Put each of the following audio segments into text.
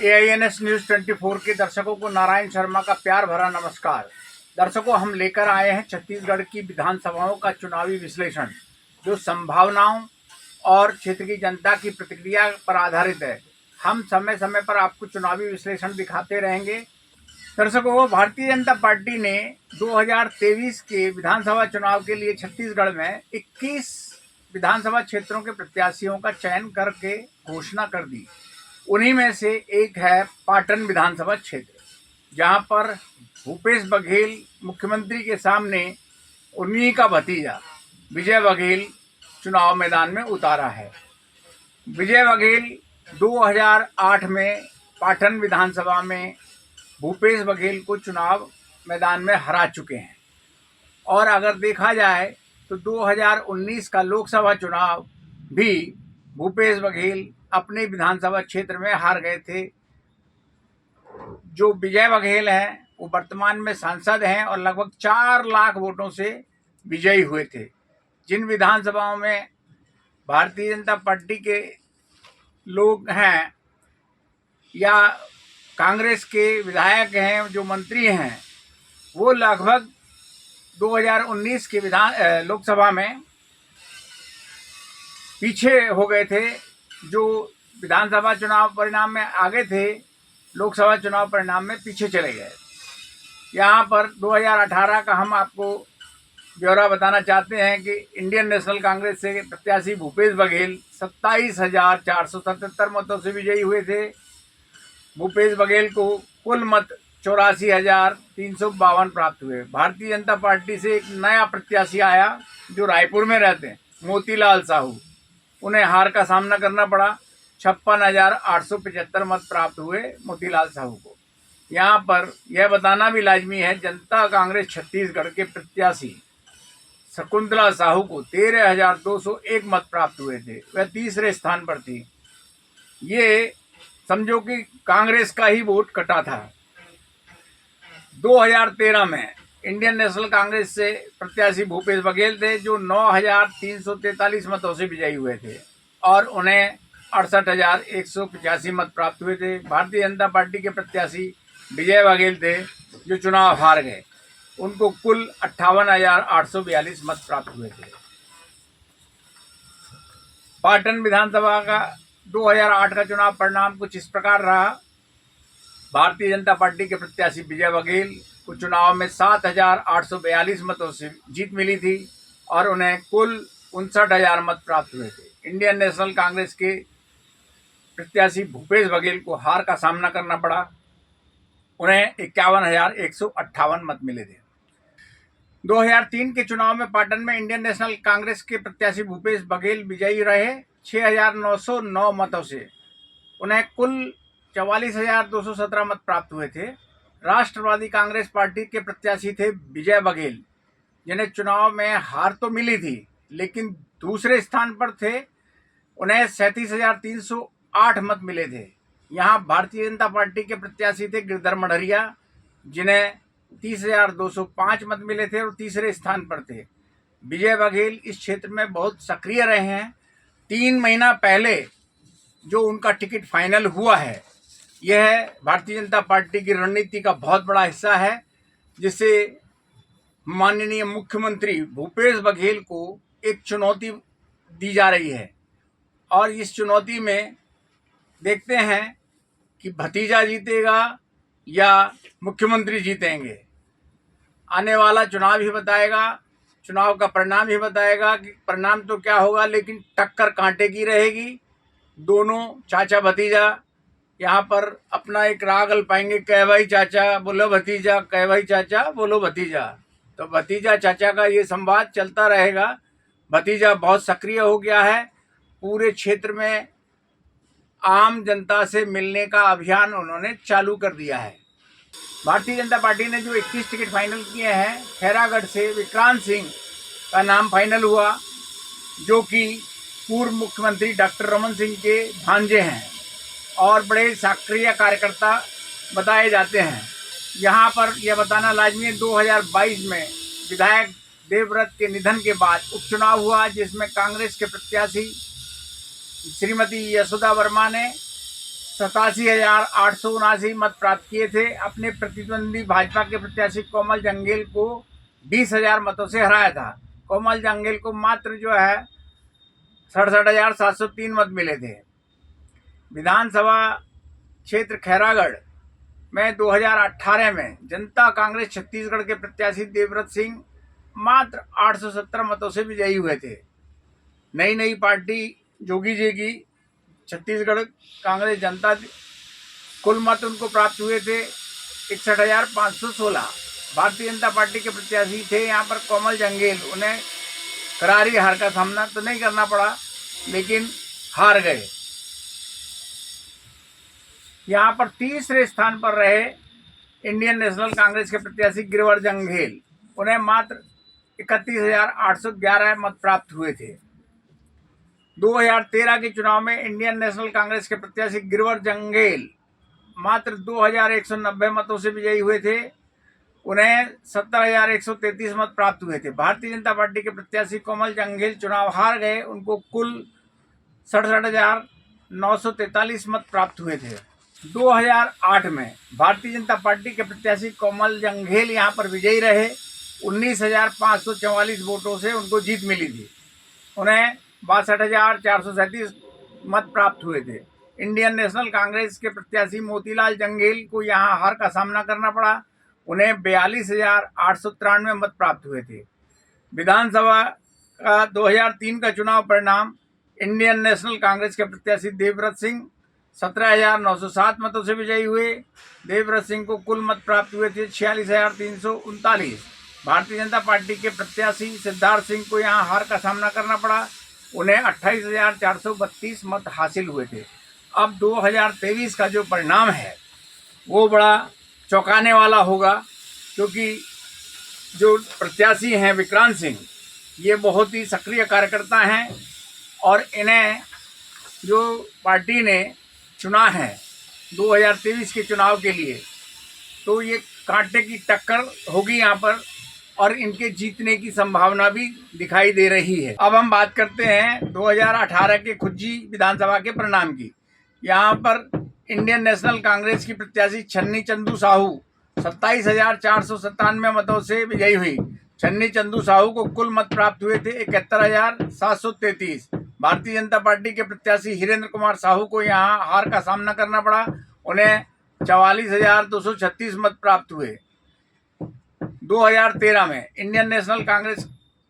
AINS news 24 के दर्शकों को नारायण शर्मा का प्यार भरा नमस्कार। दर्शकों, हम लेकर आए हैं छत्तीसगढ़ की विधानसभाओं का चुनावी विश्लेषण, जो संभावनाओं और क्षेत्र की जनता की प्रतिक्रिया पर आधारित है। हम समय समय पर आपको चुनावी विश्लेषण दिखाते रहेंगे। दर्शकों, भारतीय जनता पार्टी ने 2023 के विधानसभा चुनाव के लिए छत्तीसगढ़ में 21 विधानसभा क्षेत्रों के प्रत्याशियों का चयन करके घोषणा कर दी। उन्हीं में से एक है पाटन विधानसभा क्षेत्र, जहां पर भूपेश बघेल मुख्यमंत्री के सामने उन्हीं का भतीजा विजय बघेल चुनाव मैदान में उतारा है। विजय बघेल 2008 में पाटन विधानसभा में भूपेश बघेल को चुनाव मैदान में हरा चुके हैं। और अगर देखा जाए तो 2019 का लोकसभा चुनाव भी भूपेश बघेल अपने विधानसभा क्षेत्र में हार गए थे। जो विजय बघेल हैं वो वर्तमान में सांसद हैं और लगभग 4 लाख वोटों से विजयी हुए थे। जिन विधानसभाओं में भारतीय जनता पार्टी के लोग हैं या कांग्रेस के विधायक हैं, जो मंत्री हैं, वो लगभग 2019 के लोकसभा में पीछे हो गए थे। जो विधानसभा चुनाव परिणाम में आगे थे, लोकसभा चुनाव परिणाम में पीछे चले गए। यहाँ पर 2018 का हम आपको ब्यौरा बताना चाहते हैं कि इंडियन नेशनल कांग्रेस से प्रत्याशी भूपेश बघेल 27,477 मतों से विजयी हुए थे। भूपेश बघेल को कुल मत 84,352 प्राप्त हुए। भारतीय जनता पार्टी से एक नया प्रत्याशी आया जो रायपुर में रहते हैं, मोतीलाल साहू। उन्हें हार का सामना करना पड़ा। 56,875 मत प्राप्त हुए मोतीलाल साहू को। यहाँ पर यह बताना भी लाजमी है, जनता कांग्रेस छत्तीसगढ़ के प्रत्याशी शकुंतला साहू को 13,201 मत प्राप्त हुए थे। वह तीसरे स्थान पर थी। ये समझो कि कांग्रेस का ही वोट कटा था। 2013 में इंडियन नेशनल कांग्रेस से प्रत्याशी भूपेश बघेल थे, जो 9,343 मतों से विजयी हुए थे और उन्हें 68,185 मत प्राप्त हुए थे। भारतीय जनता पार्टी के प्रत्याशी विजय बघेल थे, जो चुनाव हार गए। उनको कुल 58,842 मत प्राप्त हुए थे। पाटन विधानसभा का 2008 का चुनाव परिणाम कुछ इस प्रकार रहा। भारतीय जनता पार्टी के प्रत्याशी विजय बघेल को चुनाव में 7,842 मतों से जीत मिली थी और उन्हें कुल 59,000 मत प्राप्त हुए थे। इंडियन नेशनल कांग्रेस के प्रत्याशी भूपेश बघेल को हार का सामना करना पड़ा। उन्हें 51,158 मत मिले थे। 2003 के चुनाव में पाटन में इंडियन नेशनल कांग्रेस के प्रत्याशी भूपेश बघेल विजयी रहे 6,909 मतों से। उन्हें कुल 44,217 मत प्राप्त हुए थे। राष्ट्रवादी कांग्रेस पार्टी के प्रत्याशी थे विजय बघेल, जिन्हें चुनाव में हार तो मिली थी लेकिन दूसरे स्थान पर थे। उन्हें 37,308 मत मिले थे। यहाँ भारतीय जनता पार्टी के प्रत्याशी थे गिरधर मढ़रिया, जिन्हें 30,205 मत मिले थे और तीसरे स्थान पर थे। विजय बघेल इस क्षेत्र में बहुत सक्रिय रहे हैं। 3 महीना पहले जो उनका टिकट फाइनल हुआ है, यह भारतीय जनता पार्टी की रणनीति का बहुत बड़ा हिस्सा है, जिससे माननीय मुख्यमंत्री भूपेश बघेल को एक चुनौती दी जा रही है। और इस चुनौती में देखते हैं कि भतीजा जीतेगा या मुख्यमंत्री जीतेंगे। आने वाला चुनाव ही बताएगा, चुनाव का परिणाम ही बताएगा कि परिणाम तो क्या होगा, लेकिन टक्कर कांटे की रहेगी। दोनों चाचा भतीजा यहाँ पर अपना एक राग अल्पाएंगे, कह भाई चाचा बोलो भतीजा, कह भाई चाचा बोलो भतीजा। तो भतीजा चाचा का ये संवाद चलता रहेगा। भतीजा बहुत सक्रिय हो गया है। पूरे क्षेत्र में आम जनता से मिलने का अभियान उन्होंने चालू कर दिया है। भारतीय जनता पार्टी ने जो 21 टिकट फाइनल किए हैं, खैरागढ़ से विक्रांत सिंह का नाम फाइनल हुआ, जो कि पूर्व मुख्यमंत्री डॉक्टर रमन सिंह के भांजे हैं और बड़े सक्रिय कार्यकर्ता बताए जाते हैं। यहाँ पर यह बताना लाजमी है, 2022 में विधायक देवव्रत के निधन के बाद उपचुनाव हुआ, जिसमें कांग्रेस के प्रत्याशी श्रीमती यशोदा वर्मा ने 87,879 मत प्राप्त किए थे। अपने प्रतिद्वंदी भाजपा के प्रत्याशी कोमल जंगेल को 20,000 मतों से हराया था। कोमल जंगेल को मात्र जो है 67,703 मत मिले थे। विधानसभा क्षेत्र खैरागढ़ में 2018 में जनता कांग्रेस छत्तीसगढ़ के प्रत्याशी देवव्रत सिंह मात्र 817 मतों से विजयी हुए थे। नई पार्टी जोगी जी की छत्तीसगढ़ कांग्रेस जनता कुल मत उनको प्राप्त हुए थे 61,516। भारतीय जनता पार्टी के प्रत्याशी थे यहाँ पर कोमल जंगेल। उन्हें करारी हार का सामना तो नहीं करना पड़ा, लेकिन हार गए। यहाँ पर तीसरे स्थान पर रहे इंडियन नेशनल कांग्रेस के प्रत्याशी गिरिवर जंघेल। उन्हें मात्र 31,811 मत प्राप्त हुए थे। 2013 के चुनाव में इंडियन नेशनल कांग्रेस के प्रत्याशी गिरिवर जंघेल मात्र 2,190 मतों से विजयी हुए थे। उन्हें 70,133 मत प्राप्त हुए थे। भारतीय जनता पार्टी के प्रत्याशी कोमल जंघेल चुनाव हार गए। उनको कुल 67,943 मत प्राप्त हुए थे। 2008 में भारतीय जनता पार्टी के प्रत्याशी कोमल जंघेल यहाँ पर विजयी रहे। 19,544 वोटों से उनको जीत मिली थी। उन्हें 62,437 मत प्राप्त हुए थे। इंडियन नेशनल कांग्रेस के प्रत्याशी मोतीलाल जंघेल को यहाँ हार का सामना करना पड़ा। उन्हें 42,893 मत प्राप्त हुए थे। विधानसभा का 2003 का चुनाव परिणाम इंडियन नेशनल कांग्रेस के प्रत्याशी देवव्रत सिंह 17,907 मतों से विजयी हुए। देवव्रत सिंह को कुल मत प्राप्त हुए थे 46,339। भारतीय जनता पार्टी के प्रत्याशी सिद्धार्थ सिंह को यहाँ हार का सामना करना पड़ा। उन्हें 28,432 मत हासिल हुए थे। अब 2023 का जो परिणाम है वो बड़ा चौंकाने वाला होगा, क्योंकि जो प्रत्याशी हैं विक्रांत सिंह, ये बहुत ही सक्रिय कार्यकर्ता हैं और इन्हें जो पार्टी ने चुना है 2023 के चुनाव के लिए, तो ये कांटे की टक्कर होगी यहाँ पर और इनके जीतने की संभावना भी दिखाई दे रही है। अब हम बात करते हैं 2018 के खुज्जी विधानसभा के परिणाम की। यहाँ पर इंडियन नेशनल कांग्रेस की प्रत्याशी छन्नी चंदू साहू 27,497 मतों से विजयी हुई। छन्नी चंदू साहू को कुल मत प्राप्त हुए थे 71,733। भारतीय जनता पार्टी के प्रत्याशी हिरेंद्र कुमार साहू को यहाँ हार का सामना करना पड़ा। उन्हें 44,236 मत प्राप्त हुए। 2013 में इंडियन नेशनल कांग्रेस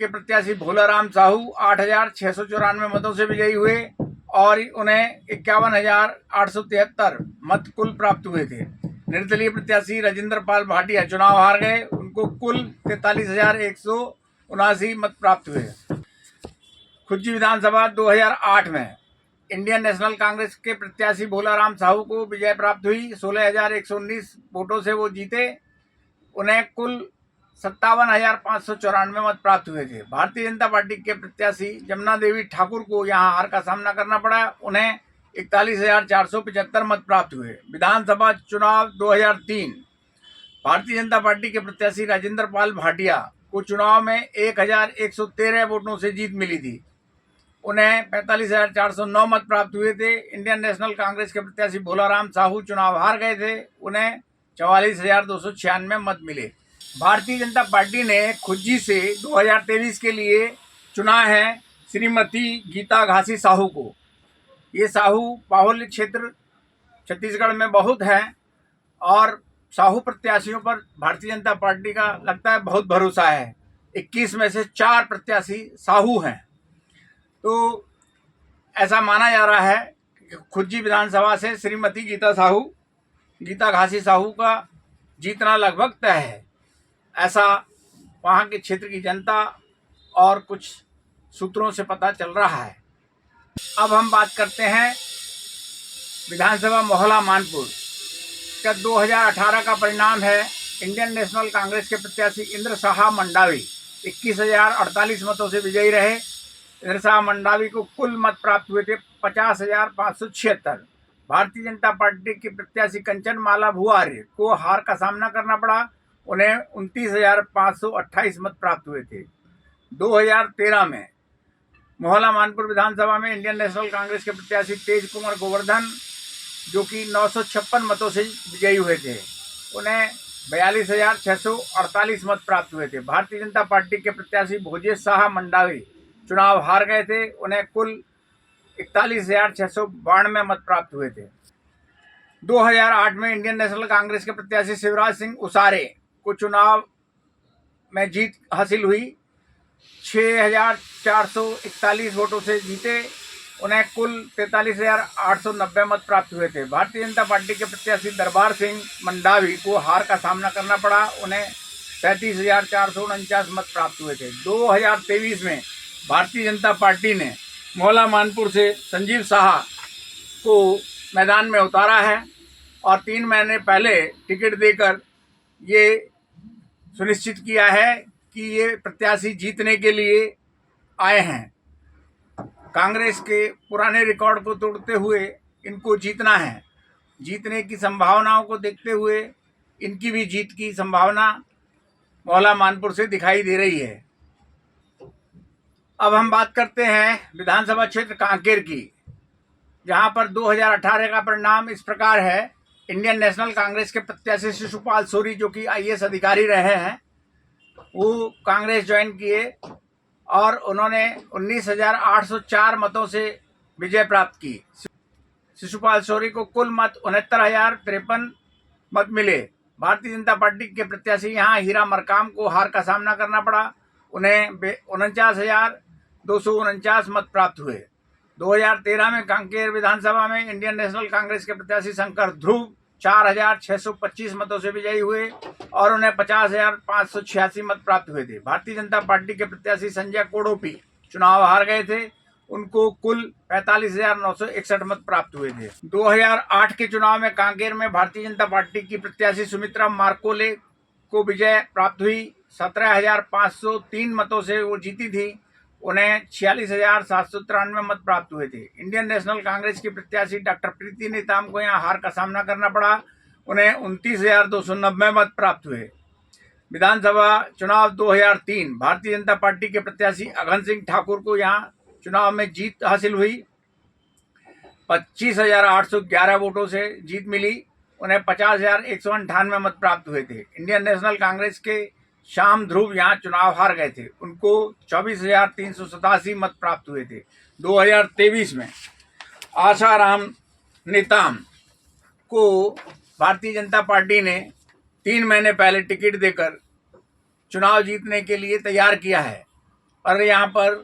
के प्रत्याशी भोलाराम साहू 8,694 मतों से विजयी हुए और उन्हें 51,873 मत कुल प्राप्त हुए थे। निर्दलीय प्रत्याशी राजेंद्र पाल भाटिया चुनाव हार गए। उनको कुल 43,179 मत प्राप्त हुए। खुज्जी विधानसभा 2008 में इंडियन नेशनल कांग्रेस के प्रत्याशी भोलाराम साहू को विजय प्राप्त हुई। 16,119 वोटों से वो जीते। उन्हें कुल 57,594 मत प्राप्त हुए थे। भारतीय जनता पार्टी के प्रत्याशी जमुना देवी ठाकुर को यहां हार का सामना करना पड़ा। उन्हें 41,475 मत प्राप्त हुए। विधानसभा चुनाव 2003 भारतीय जनता पार्टी के प्रत्याशी राजेंद्र पाल भाटिया को चुनाव में 1,113 वोटों से जीत मिली थी। उन्हें 45,409 मत प्राप्त हुए थे। इंडियन नेशनल कांग्रेस के प्रत्याशी भोलाराम साहू चुनाव हार गए थे। उन्हें 44,296 मत मिले। भारतीय जनता पार्टी ने खुज्जी से 2023 के लिए चुना है श्रीमती गीता घासी साहू को। ये साहू बाहुल्य क्षेत्र छत्तीसगढ़ में बहुत है और साहू प्रत्याशियों पर भारतीय जनता पार्टी का लगता है बहुत भरोसा है। 21 में से 4 प्रत्याशी साहू हैं। तो ऐसा माना जा रहा है कि खुज्जी विधानसभा से श्रीमती गीता घासी साहू का जीतना लगभग तय है। ऐसा वहाँ के क्षेत्र की जनता और कुछ सूत्रों से पता चल रहा है। अब हम बात करते हैं विधानसभा मोहला मानपुर का 2018 का परिणाम है। इंडियन नेशनल कांग्रेस के प्रत्याशी इंद्र साहा मंडावी 21,048 मतों से विजयी रहे। इंद्र साहा मंडावी को कुल मत प्राप्त हुए थे 50,576। भारतीय जनता पार्टी की प्रत्याशी कंचन माला भुआर्य को हार का सामना करना पड़ा। उन्हें 29,528 मत प्राप्त हुए थे। 2013 में मोहला मानपुर विधानसभा में इंडियन नेशनल कांग्रेस के प्रत्याशी तेज कुमार गोवर्धन जो कि 956 मतों से विजयी हुए थे, उन्हें 42,648 मत प्राप्त हुए थे। भारतीय जनता पार्टी के प्रत्याशी भोजे शाह मंडावी चुनाव हार गए थे, उन्हें कुल 41,692 मत प्राप्त हुए थे। 2008 में इंडियन नेशनल कांग्रेस के प्रत्याशी शिवराज सिंह उसारे को चुनाव में जीत हासिल हुई। 6,441 वोटों से जीते, उन्हें कुल 43,890 मत प्राप्त हुए थे। भारतीय जनता पार्टी के प्रत्याशी दरबार सिंह मंडावी को हार का सामना करना पड़ा, उन्हें 37,449 मत प्राप्त हुए थे। 2023 में भारतीय जनता पार्टी ने मौला मानपुर से संजीव शाह को मैदान में उतारा है और 3 महीने पहले टिकट देकर ये सुनिश्चित किया है कि ये प्रत्याशी जीतने के लिए आए हैं। कांग्रेस के पुराने रिकॉर्ड को तोड़ते हुए इनको जीतना है। जीतने की संभावनाओं को देखते हुए इनकी भी जीत की संभावना मौला मानपुर से दिखाई दे रही है। अब हम बात करते हैं विधानसभा क्षेत्र कांकेर की, जहां पर 2018 का परिणाम इस प्रकार है। इंडियन नेशनल कांग्रेस के प्रत्याशी शिशुपाल सोरी, जो कि IAS अधिकारी रहे हैं, वो कांग्रेस ज्वाइन किए और उन्होंने 19,804 मतों से विजय प्राप्त की। शिशुपाल सोरी को कुल मत 69,053 मत मिले। भारतीय जनता पार्टी के प्रत्याशी यहाँ हीरा मरकाम को हार का सामना करना पड़ा, उन्हें 49,249 मत प्राप्त हुए। 2013 में कांकेर विधानसभा में इंडियन नेशनल कांग्रेस के प्रत्याशी शंकर ध्रुव 4,625 मतों से विजयी हुए और उन्हें 50,586 मत प्राप्त हुए थे। भारतीय जनता पार्टी के प्रत्याशी संजय कोडोपी चुनाव हार गए थे, उनको कुल 45,961 मत प्राप्त हुए थे। 2008 के चुनाव में कांकेर में भारतीय जनता पार्टी की प्रत्याशी सुमित्रा मार्कोले को विजय प्राप्त हुई। 17,503 मतों से वो जीती थी, उन्हें 46,793 मत प्राप्त हुए थे। इंडियन नेशनल कांग्रेस की प्रत्याशी डॉक्टर प्रीति नेताम को यहाँ हार का सामना करना पड़ा, उन्हें 29,290 मत प्राप्त हुए। विधानसभा चुनाव 2003 भारतीय जनता पार्टी के प्रत्याशी अघन सिंह ठाकुर को यहाँ चुनाव में जीत हासिल हुई। 25,811 वोटों से जीत मिली, उन्हें 50,198 मत प्राप्त हुए थे। इंडियन नेशनल कांग्रेस के श्याम ध्रुव यहाँ चुनाव हार गए थे, उनको 24,387 मत प्राप्त हुए थे। 2023 में आशाराम नेताम को भारतीय जनता पार्टी ने 3 महीने पहले टिकट देकर चुनाव जीतने के लिए तैयार किया है और यहाँ पर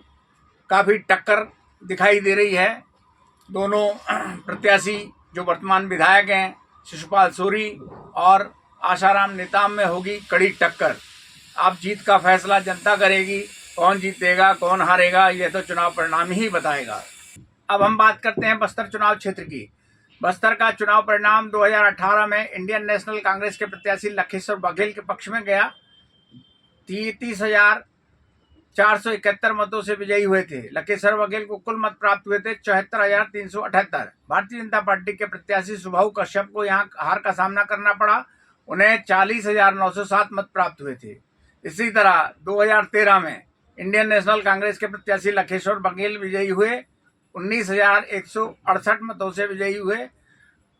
काफ़ी टक्कर दिखाई दे रही है। दोनों प्रत्याशी जो वर्तमान विधायक हैं, शिशुपाल सोरी और आशाराम नेताम में होगी कड़ी टक्कर। अब जीत का फैसला जनता करेगी, कौन जीतेगा कौन हारेगा यह तो चुनाव परिणाम ही बताएगा। अब हम बात करते हैं बस्तर चुनाव क्षेत्र की। बस्तर का चुनाव परिणाम 2018 में इंडियन नेशनल कांग्रेस के प्रत्याशी लखेश्वर बघेल के पक्ष में गया। 33,471 मतों से विजयी हुए थे। लखेश्वर बघेल को कुल मत प्राप्त हुए थे 74,378। भारतीय जनता पार्टी के प्रत्याशी सुभाऊ कश्यप को यहाँ हार का सामना करना पड़ा, उन्हें 40,907 मत प्राप्त हुए थे। इसी तरह 2013 में इंडियन नेशनल कांग्रेस के प्रत्याशी लखेश्वर बघेल विजयी हुए, 19,168 मतों से विजयी हुए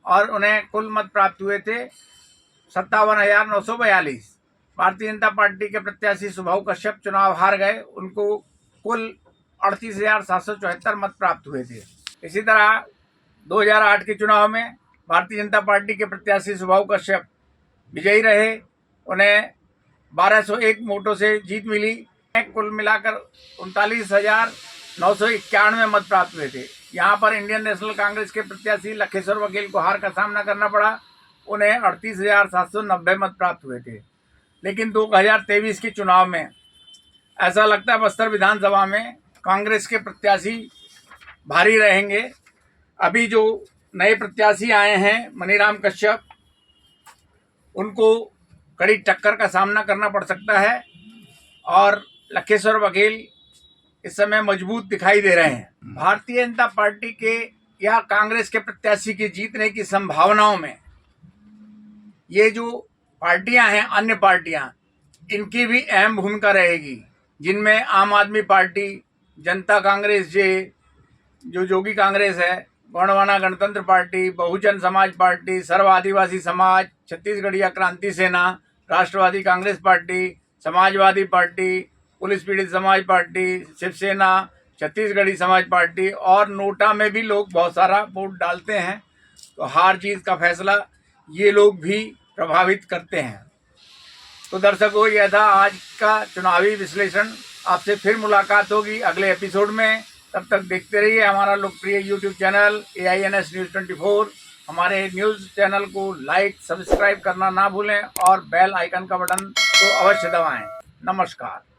और उन्हें कुल मत प्राप्त हुए थे 57,942। भारतीय जनता पार्टी के प्रत्याशी सुभाऊ कश्यप चुनाव हार गए, उनको कुल 38,774 मत प्राप्त हुए थे। इसी तरह 2008 के चुनाव में भारतीय जनता पार्टी के प्रत्याशी सुभाऊ कश्यप विजयी रहे, उन्हें 1,201 वोटों से जीत मिली। कुल मिलाकर 39,991 मत प्राप्त हुए थे। यहाँ पर इंडियन नेशनल कांग्रेस के प्रत्याशी लखेश्वर बघेल को हार का सामना करना पड़ा, उन्हें 38,790 मत प्राप्त हुए थे। लेकिन 2023 के चुनाव में ऐसा लगता है बस्तर विधानसभा में कांग्रेस के प्रत्याशी भारी रहेंगे। अभी जो नए प्रत्याशी आए हैं मनीराम कश्यप, उनको कड़ी टक्कर का सामना करना पड़ सकता है और लखेश्वर बघेल इस समय मजबूत दिखाई दे रहे हैं। भारतीय जनता पार्टी के या कांग्रेस के प्रत्याशी की जीतने की संभावनाओं में ये जो पार्टियां हैं, अन्य पार्टियां, इनकी भी अहम भूमिका रहेगी, जिनमें आम आदमी पार्टी, जनता कांग्रेस जो जोगी कांग्रेस है, गोंडवाना गणतंत्र पार्टी, बहुजन समाज पार्टी, सर्व आदिवासी समाज, Chhattisgarhiya Kranti Sena, Rashtravadi Congress party, Samajwadi party, police Peedit Samaj party, Shiv Sena, Chhattisgarhi समाज पार्टी और नोटा में भी लोग बहुत सारा वोट डालते हैं। तो हार जीत का फैसला ये लोग भी प्रभावित करते हैं। तो दर्शकों, यह था आज का चुनावी विश्लेषण। आपसे फिर मुलाकात होगी अगले एपिसोड में। तब तक देखते रहिए हमारा लोकप्रिय यूट्यूब चैनल AINS News 24। हमारे न्यूज़ चैनल को लाइक सब्सक्राइब करना ना भूलें और बेल आइकन का बटन तो अवश्य दबाएं। नमस्कार।